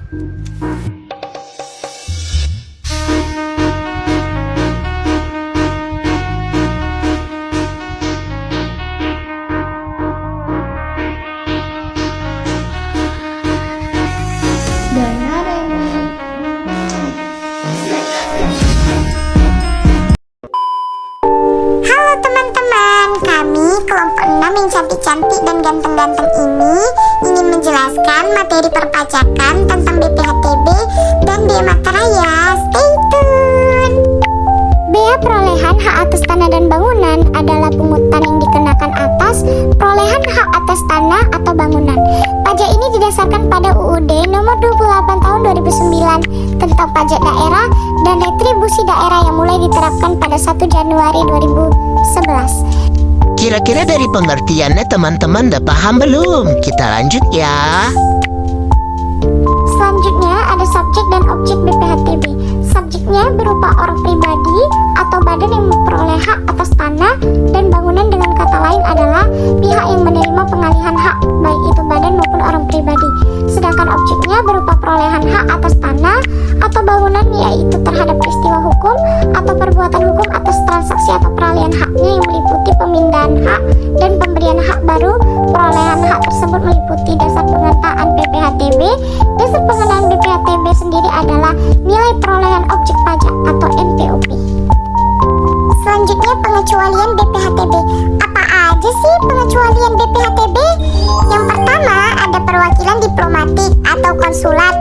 Kelompok 6 yang cantik-cantik dan ganteng-ganteng ini ingin menjelaskan materi perpajakan tentang BPHTB dan Bea Materaya. Stay tune. Bea perolehan hak atas tanah dan bangunan adalah pungutan yang dikenakan atas perolehan hak atas tanah atau bangunan. Pajak ini didasarkan pada UUD nomor 28 tahun 2009 tentang pajak daerah dan retribusi daerah yang mulai diterapkan pada 1 Januari 2011. Kira-kira dari pengertiannya teman-teman udah paham belum? Kita lanjut ya. Selanjutnya ada subjek dan objek BPHTB. Subjeknya berupa orang pribadi atau badan yang memperoleh hak atas tanah dan bangunan, dengan kata lain adalah pihak yang menerima pengalihan hak, baik itu badan maupun orang pribadi. Sedangkan objeknya berupa perolehan hak atas tanah atau bangunan, yaitu terhadap peristiwa hukum atau perbuatan hukum atas transaksi atau peralihan haknya yang meliputi pemindahan hak dan pemberian hak baru. Perolehan hak tersebut meliputi dasar pengenaan BPHTB. Dasar pengenaan BPHTB sendiri adalah nilai perolehan objek pajak atau NPOP. Selanjutnya pengecualian BPHTB. Apa aja sih pengecualian BPHTB? Yang pertama ada perwakilan diplomatik atau konsulat.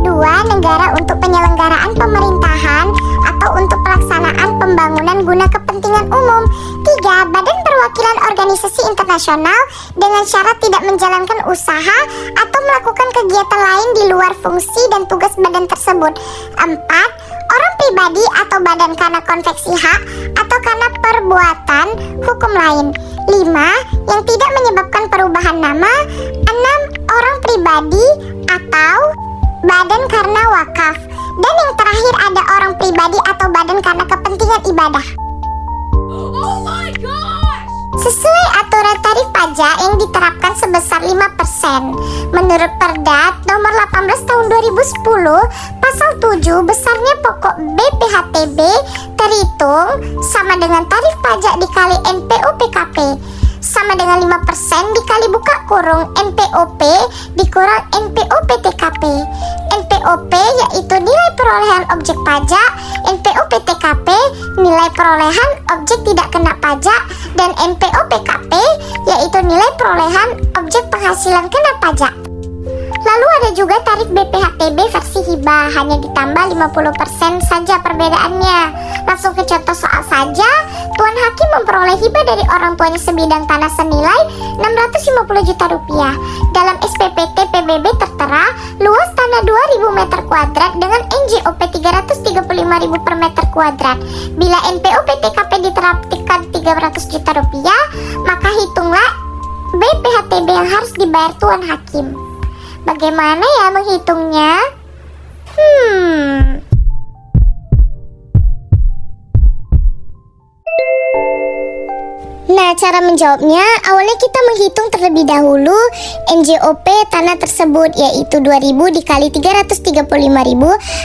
2. Negara untuk penyelenggaraan pemerintahan atau untuk pelaksanaan pembangunan guna kepentingan umum. 3. Badan perwakilan organisasi internasional dengan syarat tidak menjalankan usaha atau melakukan kegiatan lain di luar fungsi dan tugas badan tersebut. 4. Orang pribadi atau badan karena konveksi hak atau karena perbuatan hukum lain. 5. Yang tidak menyebabkan perubahan nama. 6. Orang pribadi atau badan karena wakaf. Dan yang terakhir ada orang pribadi atau badan karena kepentingan ibadah. Oh my gosh! Sesuai aturan tarif pajak yang diterapkan sebesar 5%. Menurut Perda nomor 18 tahun 2010 pasal 7, besarnya pokok BPHTB terhitung sama dengan tarif pajak dikali NPOP-KP sama dengan 5% dikali buka kurung NPOP dikurang NPOP-TKP. NPOP yaitu nilai perolehan objek pajak, NPOP-TKP nilai perolehan objek tidak kena pajak, dan NPOP-KP yaitu nilai perolehan objek penghasilan kena pajak. Lalu ada juga tarif BPHTB versi hibah, hanya ditambah 50% saja perbedaannya. Langsung ke contoh soal saja. Tuan Hakim memperoleh hibah dari orang tuanya sebidang tanah senilai 650 juta rupiah. Dalam SPPT PBB tertera luas tanah 2000 meter kuadrat dengan NJOP 335.000 per meter kuadrat. Bila NPOP TKP diterapkan 300 juta rupiah, maka hitunglah BPHTB yang harus dibayar Tuan Hakim. Bagaimana ya menghitungnya? Nah, cara menjawabnya, awalnya kita menghitung terlebih dahulu NJOP tanah tersebut, yaitu 2000 dikali 335.000,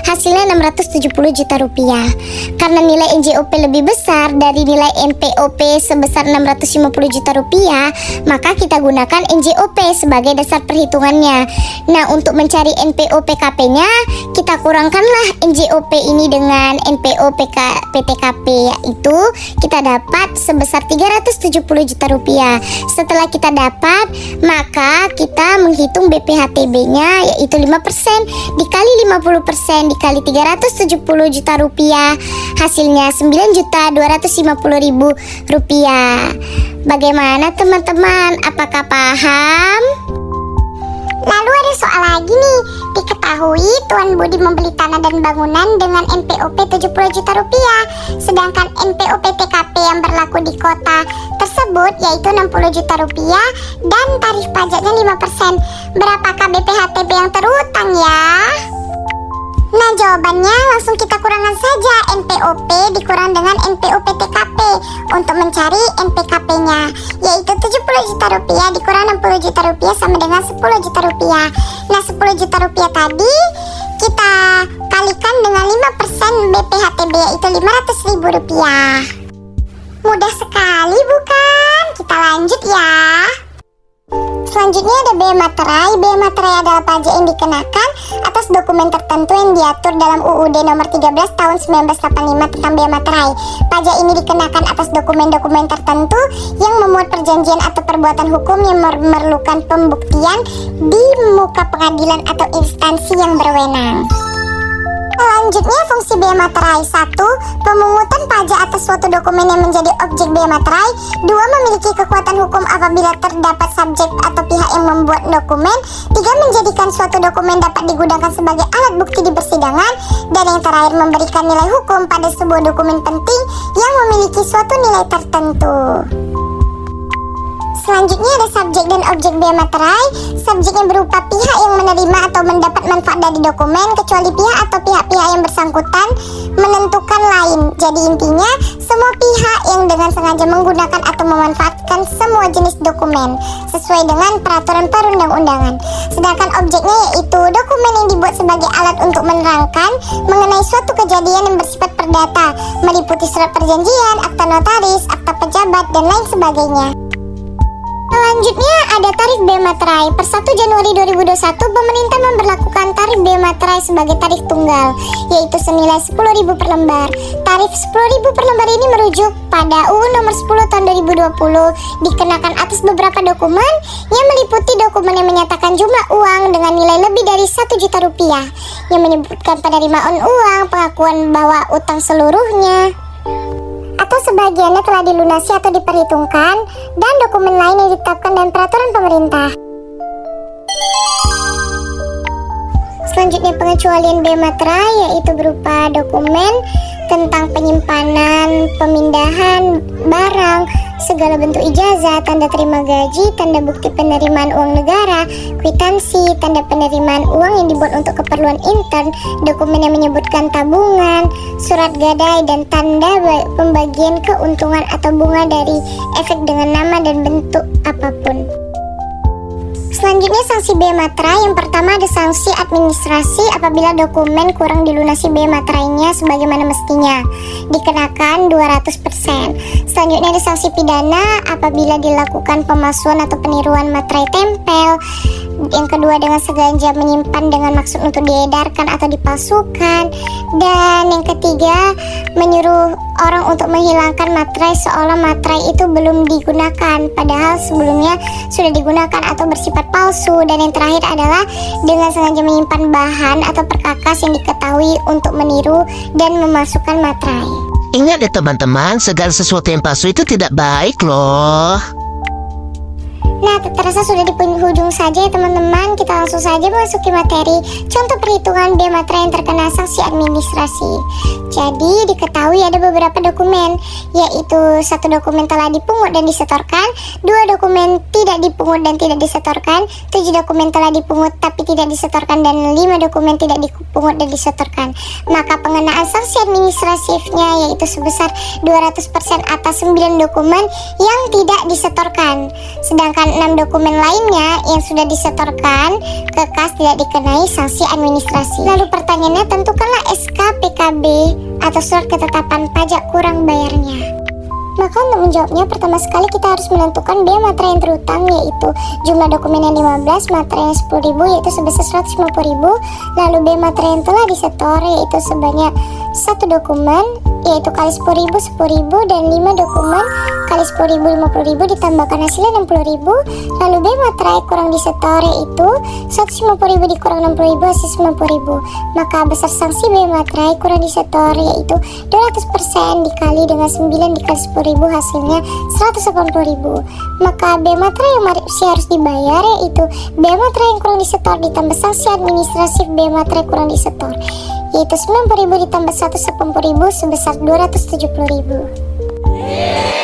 hasilnya 670 juta rupiah. Karena nilai NJOP lebih besar dari nilai NPOP sebesar 650 juta rupiah, maka kita gunakan NJOP sebagai dasar perhitungannya. Nah, untuk mencari NPOP-KP-nya, kita kurangkanlah NJOP ini dengan NPOP-PTKP, yaitu kita dapat sebesar 370 juta rupiah. Setelah kita dapat, maka kita menghitung BPHTB-nya, yaitu 5% dikali 50% dikali 370 juta rupiah, hasilnya 9.250.000 rupiah. Bagaimana teman-teman? Apakah paham? Lalu ada soal lagi nih. Diketahui Tuan Budi membeli tanah dan bangunan dengan NPOP 70 juta rupiah, sedangkan NPOP TKP yang berlaku di kota tersebut yaitu 60 juta rupiah dan tarif pajaknya 5%. Berapakah BPHTB yang terhutang ya? Nah, jawabannya langsung kita kurangkan saja NPOP dikurang dengan NPOP TKP untuk mencari NPKP-nya, yaitu 70 juta rupiah dikurang 60 juta rupiah sama dengan 10 juta rupiah. Nah, 10 juta rupiah tadi kita kalikan dengan 5% BPHTB, yaitu Rp500.000. Mudah sekali bukan? Kita lanjut ya. Selanjutnya ada bea materai. Bea materai adalah pajak yang dikenakan atas dokumen tertentu yang diatur dalam UUD nomor 13 tahun 1985 tentang bea materai. Pajak ini dikenakan atas dokumen-dokumen tertentu yang memuat perjanjian atau perbuatan hukum yang memerlukan pembuktian di muka pengadilan atau instansi yang berwenang. Selanjutnya fungsi bea materai. 1. Pemungutan pajak atas suatu dokumen yang menjadi objek bea materai. 2. Memiliki kekuatan hukum apabila terdapat subjek atau pihak yang membuat dokumen. 3. Menjadikan suatu dokumen dapat digunakan sebagai alat bukti di persidangan. Dan yang terakhir, memberikan nilai hukum pada sebuah dokumen penting yang memiliki suatu nilai tertentu. Selanjutnya ada subjek dan objek bea materai. Subjeknya berupa pihak yang menerima atau mendapat manfaat dari dokumen, kecuali pihak atau pihak-pihak yang bersangkutan menentukan lain. Jadi intinya, semua pihak yang dengan sengaja menggunakan atau memanfaatkan semua jenis dokumen sesuai dengan peraturan perundang-undangan. Sedangkan objeknya yaitu dokumen yang dibuat sebagai alat untuk menerangkan mengenai suatu kejadian yang bersifat perdata, meliputi surat perjanjian, akta notaris, akta pejabat, dan lain sebagainya. Selanjutnya ada tarif bea materai. Per 1 Januari 2021, pemerintah memberlakukan tarif bea materai sebagai tarif tunggal, yaitu senilai Rp10.000 per lembar. Tarif Rp10.000 per lembar ini merujuk pada UU nomor 10 tahun 2020, dikenakan atas beberapa dokumen yang meliputi dokumen yang menyatakan jumlah uang dengan nilai lebih dari Rp1 juta, yang menyebutkan penerimaan uang, pengakuan bahwa utang seluruhnya atau sebagiannya telah dilunasi atau diperhitungkan, dan dokumen lain yang ditetapkan dan peraturan pemerintah. Selanjutnya pengecualian bea materai, yaitu berupa dokumen tentang penyimpanan, pemindahan barang, segala bentuk ijazah, tanda terima gaji, tanda bukti penerimaan uang negara, kwitansi, tanda penerimaan uang yang dibuat untuk keperluan intern, dokumen yang menyebutkan tabungan, surat gadai, dan tanda pembagian keuntungan atau bunga dari efek dengan nama dan bentuk apapun. Selanjutnya sanksi bea materai. Yang pertama ada sanksi administrasi apabila dokumen kurang dilunasi bea materainya sebagaimana mestinya, dikenakan 200%. Selanjutnya ada sanksi pidana apabila dilakukan pemalsuan atau peniruan materai tempel. Yang kedua dengan sengaja menyimpan dengan maksud untuk diedarkan atau dipalsukan. Dan yang ketiga menyuruh orang untuk menghilangkan materai seolah materai itu belum digunakan padahal sebelumnya sudah digunakan atau bersifat palsu. Dan yang terakhir adalah dengan sengaja menyimpan bahan atau perkakas yang diketahui untuk meniru dan memasukkan materai. Ingat ya teman-teman, segala sesuatu yang palsu itu tidak baik loh. Nah, terasa sudah di penghujung saja ya teman-teman. Kita langsung saja memasuki materi contoh perhitungan bea materai yang terkena sanksi administrasi. Jadi diketahui ada beberapa dokumen, yaitu 1 dokumen telah dipungut dan disetorkan, 2 dokumen tidak dipungut dan tidak disetorkan, 7 dokumen telah dipungut tapi tidak disetorkan, dan 5 dokumen tidak dipungut dan disetorkan. Maka pengenaan sanksi administratifnya yaitu sebesar 200% atas 9 dokumen yang tidak disetorkan. Sedangkan 6 dokumen lainnya yang sudah disetorkan ke kas tidak dikenai sanksi administrasi. Lalu pertanyaannya, tentukanlah SK PKB atau surat ketetapan pajak kurang bayarnya. Maka untuk menjawabnya, pertama sekali kita harus menentukan bea materai yang terutang, yaitu jumlah dokumen yang 15, materai yang 10.000 yaitu sebesar 150.000. Lalu bea materai yang telah disetor yaitu sebanyak 1 dokumen yaitu kali 10.000 10.000, dan 5 dokumen kali 10.000 50.000 ditambahkan hasilnya 60.000. Lalu bea materai kurang disetor yaitu 150.000 dikurang 60.000 hasil 90.000. Maka besar sanksi bea materai kurang disetor yaitu 200% dikali dengan 9 dikali 10.000 hasilnya 180.000. Maka bea materai yang masih harus dibayar yaitu bea materai yang kurang disetor ditambah sanksi administratif bea materai kurang disetor yaitu 90.000 ditambah 180.000 sebesar 270.000.